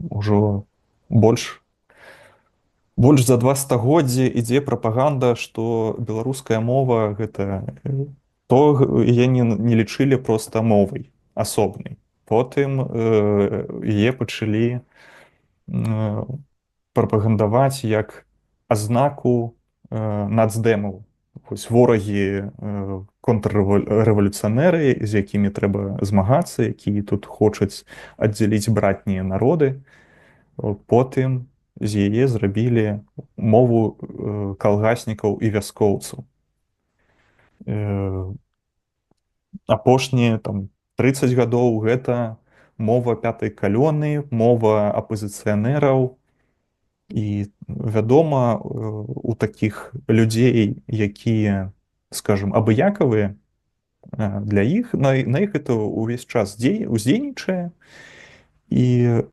Ужо больш больш за 2 стагоддзі ідзе прапаганда, што беларуская мова гэта то яе не лічылі проста мовай асобнай. Потым яе пачалі прапагандаваць як азнаку нацдэмаў. Вось ворагі контррэвалюцыянеры, з якімі трэба змагацца, якія тут хочуць аддзяліць братнія народы. Потым з яе зрабілі мову калгаснікаў і вяскоўцаў. Апошнія там 30 гадоў гэта мова пятай калёны, мова апазіцыянераў. І вядома, у такіх людзей, якія, скажем, абыякавыя, для іх, на іх это ўвесь час уздзейнічае. І